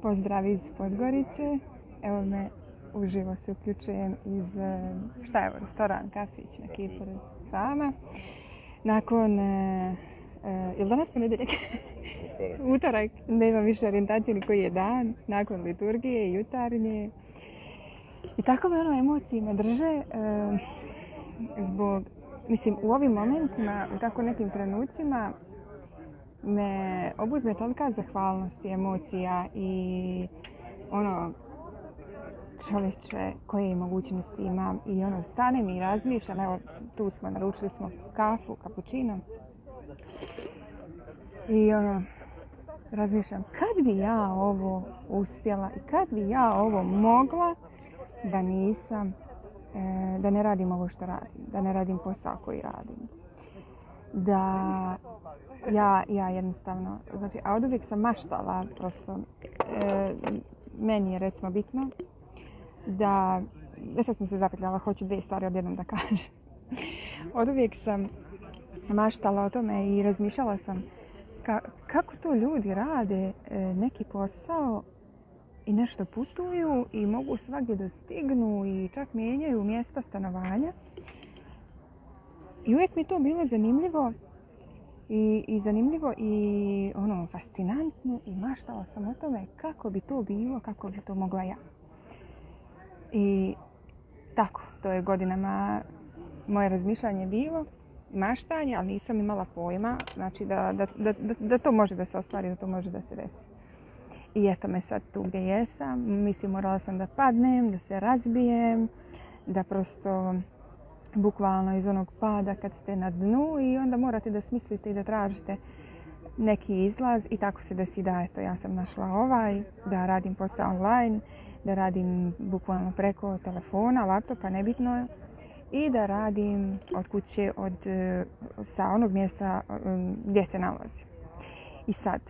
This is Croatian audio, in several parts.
Pozdrav iz Podgorice. Evo me uživo se uključujem iz, šta je ovo, restoran, kafić, neki pored hrama. Nakon, je li danas ponedjeljak? Utorak. Nema više orijentacije ni koji je dan. Nakon liturgije, jutarnje. I tako me emocije me drže zbog, mislim, u ovim momentima, u tako nekim trenucima, me obuzme tolika zahvalnost i emocija i čovječe koje mogućnosti imam i stanem i razmišljam. Evo, tu smo, naručili smo kafu, kapućino i razmišljam kad bi ja ovo uspjela i kad bi ja ovo mogla da nisam, da ne radim ovo što radim, da ne radim posao koji radim. Da ja jednostavno, znači, a od uvijek sam maštala, prosto, meni je recimo bitno da, sad sam se zapetljala, hoću dvije stvari odjednom da kažem. Od uvijek sam maštala o tome i razmišljala sam kako to ljudi rade neki posao i nešto putuju i mogu svagdje da stignu i čak mijenjaju mjesta stanovanja. I uvijek mi to bilo zanimljivo i zanimljivo i fascinantno i maštala sam o tome kako bi to bilo, kako bi to mogla ja. I tako, to je godinama moje razmišljanje bilo, maštanje, ali nisam imala pojma, znači da to može da se ostvari, da to može da se desi. I eto me sad tu gdje jesam, mislim morala sam da padnem, da se razbijem, da prosto bukvalno iz onog pada kad ste na dnu i onda morate da smislite i da tražite neki izlaz i tako se desi da eto ja sam našla da radim posao online, da radim bukvalno preko telefona, laptopa, nebitno je, i da radim od kuće, sa onog mjesta gdje se nalazi. I sad,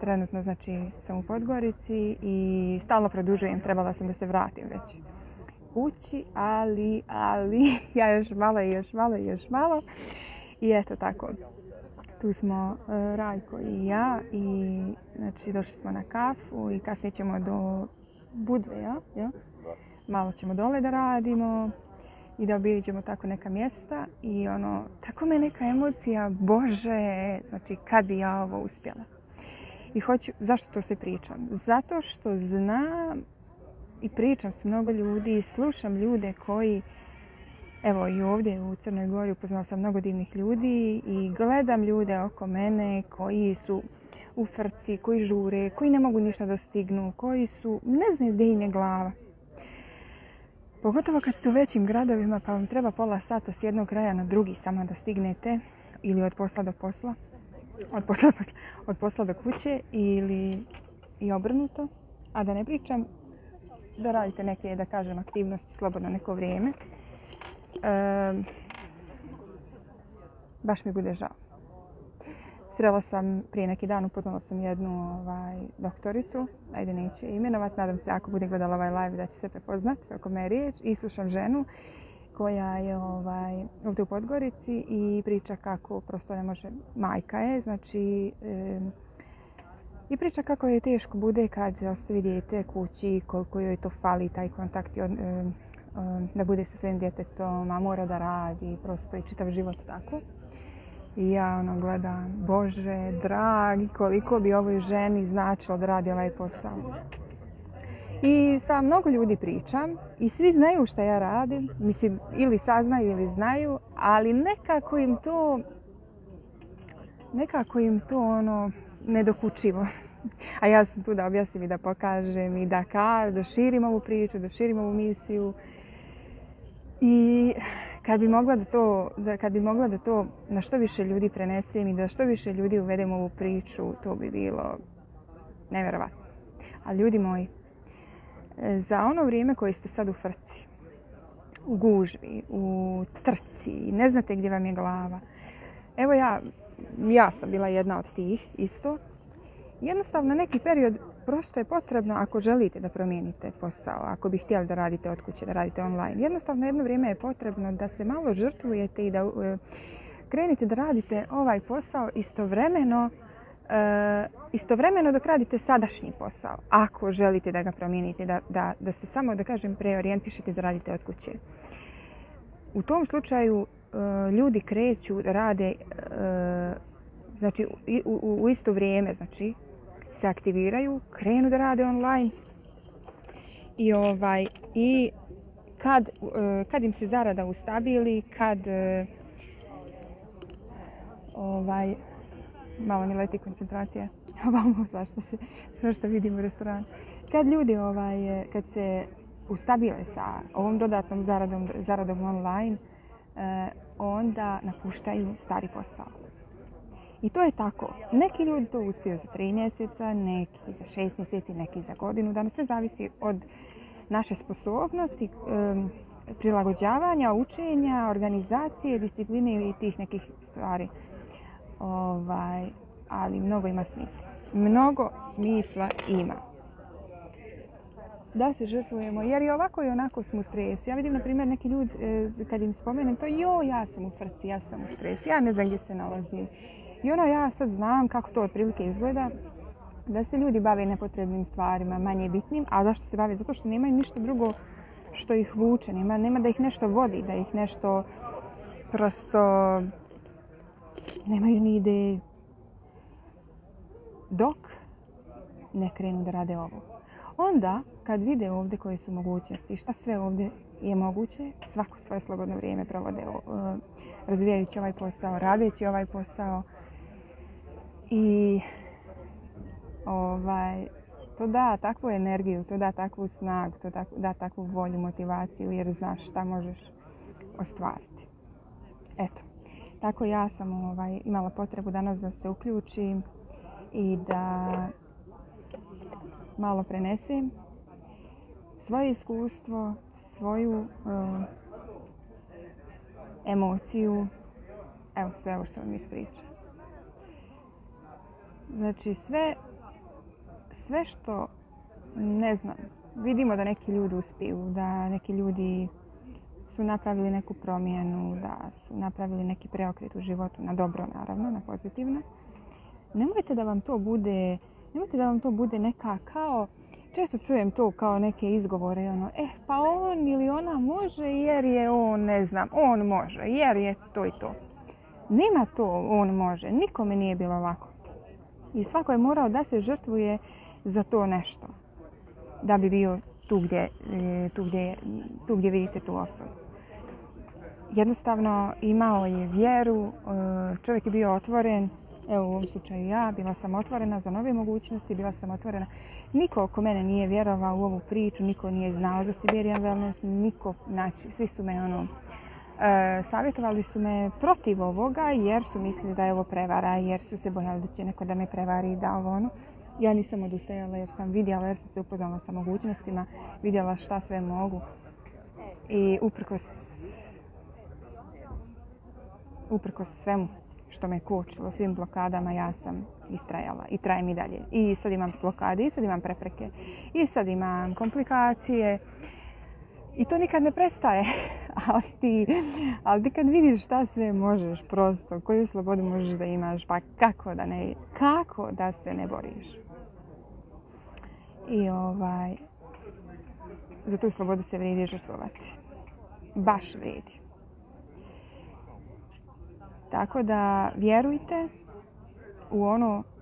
trenutno znači sam u Podgorici i stalno produžujem, trebala sam da se vratim već kući, ali ja još malo i eto tako. Tu smo Rajko i ja i znači došli smo na kafu i kasnije ćemo do Budve, ja? Malo ćemo dole da radimo i da obiđemo tako neka mjesta i tako me neka emocija, Bože, znači kad bi ja ovo uspjela. I zašto to se pričam? Zato što znam i pričam s mnogo ljudi, slušam ljude koji, evo i ovdje u Crnoj Gori upoznala sam mnogo divnih ljudi i gledam ljude oko mene koji su u frci, koji žure, koji ne mogu ništa da stignu, koji su, ne znaju gdje im je glava. Pogotovo kad ste u većim gradovima pa vam treba pola sata s jednog kraja na drugi samo da stignete ili od posla do posla, od posla do kuće ili i obrnuto, a da ne pričam da radite neke, da kažem, aktivnosti slobodno neko vrijeme. Baš mi bude žao. Srela sam prije neki dan, upoznala sam jednu doktoricu, ajde neću imenovat, nadam se ako bude gledala ovaj live da će se prepoznat o kome je riječ, i slušam ženu koja je ovdje u Podgorici i priča kako prosto ne može, majka je, znači i priča kako je teško bude kad se ostavi dijete kući, koliko joj to fali taj kontakt da bude sa svojim djetetom, a mora da radi, prosto i čitav život tako. I ja gledam, Bože, dragi, koliko bi ovoj ženi značilo da radi ovaj posao. I sa mnogo ljudi pričam i svi znaju šta ja radim, mislim, ili saznaju ili znaju, ali nekako im to nedokučivo. A ja sam tu da objasnim i da pokažem i da širim ovu priču, da širim ovu misiju. I kad bi mogla da to na što više ljudi prenesem i da što više ljudi uvedem u ovu priču, to bi bilo nevjerovatno. A ljudi moji, za ono vrijeme koje ste sad u frci, u gužvi, u trci, ne znate gdje vam je glava. Evo ja sam bila jedna od tih isto. Jednostavno neki period prosto je potrebno ako želite da promijenite posao, ako bi htjeli da radite od kuće, da radite online. Jednostavno jedno vrijeme je potrebno da se malo žrtvujete i da krenete da radite ovaj posao istovremeno istovremeno dok radite sadašnji posao, ako želite da ga promijenite, da se samo, da kažem, preorijentišete da radite od kuće. U tom slučaju ljudi kreću da rade znači, u isto vrijeme, znači se aktiviraju, krenu da rade online i kad im se zarada ustabili, kad malo mi leti koncentracija, ovamo svašta vidim u restoranu. Kad ljudi kad se ustabile sa ovom dodatnom zaradom online, onda napuštaju stari posao. I to je tako. Neki ljudi to uspiju za 3 mjeseca, neki za 6 mjeseci, neki za godinu dana. Sve zavisi od naše sposobnosti, prilagođavanja, učenja, organizacije, discipline i tih nekih stvari. Ali mnogo ima smisla. Mnogo smisla ima. Da se žrtvujemo, jer i ovako i onako smo u stresu. Ja vidim, na primjer, neki ljudi, kad im spomenem to, ja sam u frci, ja sam u stresu, ja ne znam gdje se nalazim. I ja sad znam kako to otprilike izgleda, da se ljudi bave nepotrebnim stvarima, manje bitnim, a zašto se bave? Zato što nemaju ništa drugo što ih vuče, nema da ih nešto vodi, da ih nešto prosto nemaju ni ideje. Dok ne krenu da rade ovo. Onda, kad vide ovdje koje su mogućnosti, šta sve ovdje je moguće, svako svoje slobodno vrijeme provode razvijajući ovaj posao, radeći ovaj posao. I to da takvu energiju, to da takvu snagu, to da takvu volju, motivaciju, jer znaš šta možeš ostvariti. Eto, tako ja sam imala potrebu danas da se uključim i da malo prenesem svoje iskustvo, svoju emociju, evo sve ovo što vam ispričam. Znači sve što, ne znam, vidimo da neki ljudi uspiju, da neki ljudi su napravili neku promjenu, da su napravili neki preokret u životu, na dobro naravno, na pozitivno. Nemojte da vam to bude neka kao, često čujem to kao neke izgovore, pa on ili ona može jer je on, ne znam, on može, jer je to i to. Nema to on može, nikome nije bilo lako. I svako je morao da se žrtvuje za to nešto, da bi bio tu gdje vidite tu osobu. Jednostavno imao je vjeru, čovjek je bio otvoren. Evo u ovom slučaju ja, bila sam otvorena za nove mogućnosti, bila sam otvorena. Niko oko mene nije vjerovao u ovu priču, niko nije znao za Siberian Wellness, niko, znači, svi su me savjetovali su me protiv ovoga jer su mislili da je ovo prevara, jer su se bojali da će neko da me prevari i da ovo ono. Ja nisam odustajala jer sam vidjela, jer sam se upoznala sa mogućnostima, vidjela šta sve mogu. I uprkos svemu što me kočilo, svim blokadama, ja sam istrajala i trajem i dalje. I sad imam blokade, i sad imam prepreke, i sad imam komplikacije. I to nikad ne prestaje. Ali ti kad vidiš šta sve možeš prosto, koju slobodu možeš da imaš, pa kako da se ne boriš. I za tu slobodu se vrijedi žrtvovati. Baš vrijedi. Tako da vjerujte u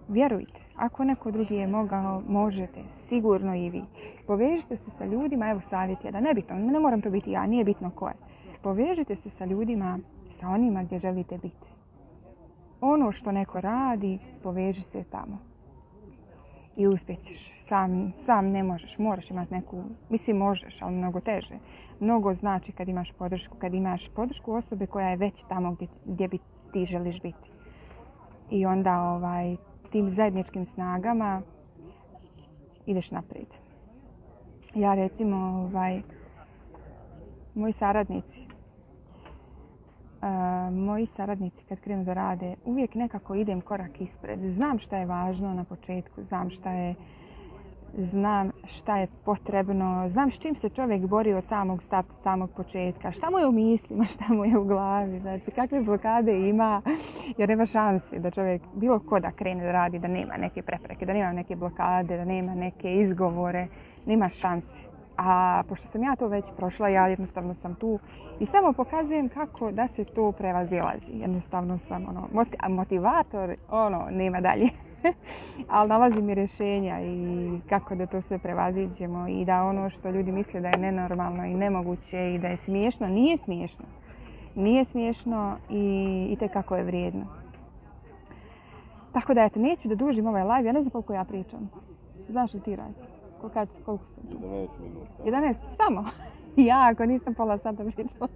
vjerujte. Ako neko drugi je mogao, možete, sigurno i vi. Povežite se sa ljudima, evo savjet jedan, nebitno, ne moram to biti ja, nije bitno ko je. Povežite se sa ljudima, sa onima gdje želite biti. Ono što neko radi, poveži se tamo. I uspjećeš. Sam ne možeš, moraš imati neku, mislim možeš, ali mnogo teže. Mnogo znači kad imaš podršku osobe koja je već tamo gdje bi ti želiš biti. I onda tim zajedničkim snagama ideš naprijed. Ja recimo, moji saradnici kad krenu da rade, uvijek nekako idem korak ispred. Znam šta je važno na početku, znam znam šta je potrebno, znam s čim se čovjek bori od samog starta, samog početka, šta mu je u mislima, šta mu je u glavi, znači kakve blokade ima, jer nema šanse da čovjek, bilo ko da krene da radi, da nema neke prepreke, da nema neke blokade, da nema neke izgovore, nema šanse. A pošto sam ja to već prošla, ja jednostavno sam tu i samo pokazujem kako da se to prevazilazi. Jednostavno sam motivator, nema dalje. Ali nalazim i rješenja i kako da to sve prevaziđemo i da ono što ljudi misle da je nenormalno i nemoguće i da je smiješno, nije smiješno. Nije smiješno i itekako je vrijedno. Tako da eto, neću da dužim ovaj live, ja ne znam koliko ja pričam. Znaš li ti radi? Koliko sam tu? 11 minuta. 11? Samo? Ja, ako nisam pola sata pričala,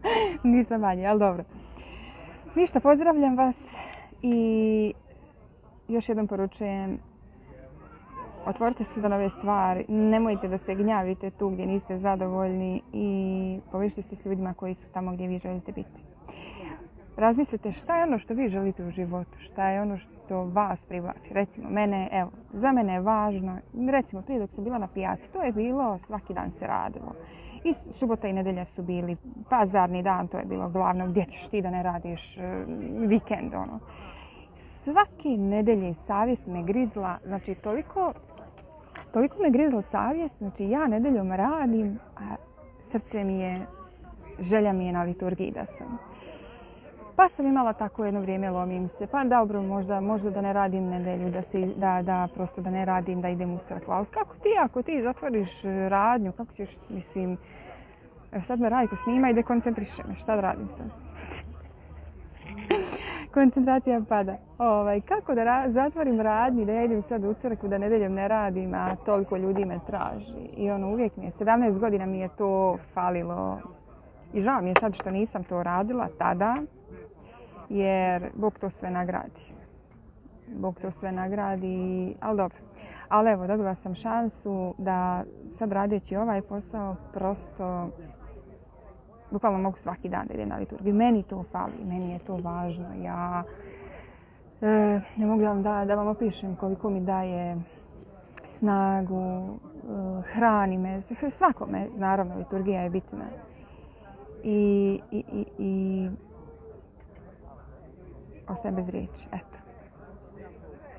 nisam manje, ali dobro. Ništa, pozdravljam vas i još jednom poručujem, otvorite se za nove stvari, nemojte da se gnjavite tu gdje niste zadovoljni i povežite se s ljudima koji su tamo gdje vi želite biti. Razmislite šta je ono što vi želite u životu, šta je ono što vas privlači. Recimo, za mene je važno, recimo prije dok sam bila na pijaci, to je bilo, svaki dan se radilo. I subota i nedelja su bili, pazarni dan, to je bilo glavno, gdje ćeš ti da ne radiš vikend, Svake nedelje savjest me grizla, znači toliko me grizla savjest, znači ja nedeljom radim, a srce mi je, želja mi je na liturgiji da sam. Pa sam imala tako jedno vrijeme, lomim se, pa dobro, možda da ne radim nedelju, da prosto da ne radim, da idem u crkvu. Ali ako ti zatvoriš radnju, kako ćeš, mislim, sad me Rajko snima i dekoncentriše me, šta da radim sad? Koncentracija pada. Kako da zatvorim radnju, da ja idem sad u crkvu, da nedeljom ne radim, a toliko ljudi me traži. I uvijek mi je, 17 godina mi je to falilo. I žao mi je sad što nisam to radila tada, jer Bog to sve nagradi. Bog to sve nagradi, ali dobro. Ali evo, dobila sam šansu da sad radeći ovaj posao prosto bukvalno mogu svaki dan da idem na liturgiju. Meni to fali, meni je to važno. Ja ne mogu da vam opišem koliko mi daje snagu, hrani me, svakome, naravno, liturgija je bitna. I ostajem bez riječi, eto.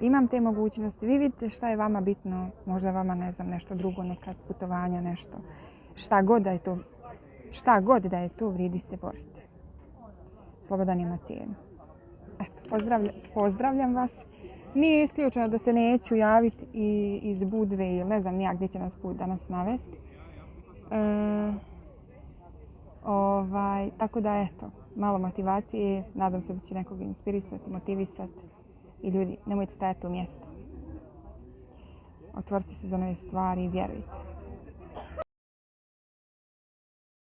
Imam te mogućnosti, vi vidite šta je vama bitno, možda vama, ne znam, nešto drugo, neka putovanja, nešto. Šta god da je to, vrijedi se boriti. Slobodan ima cijenu. Eto, pozdravljam vas. Nije isključeno da se neću javiti iz Budve ili ne znam nijak gdje će nas put danas navesti. Tako da eto, malo motivacije, nadam se da će nekog inspirisati, motivisati i ljudi, nemojte stajati u mjestu. Otvorite se za nove stvari i vjerujte.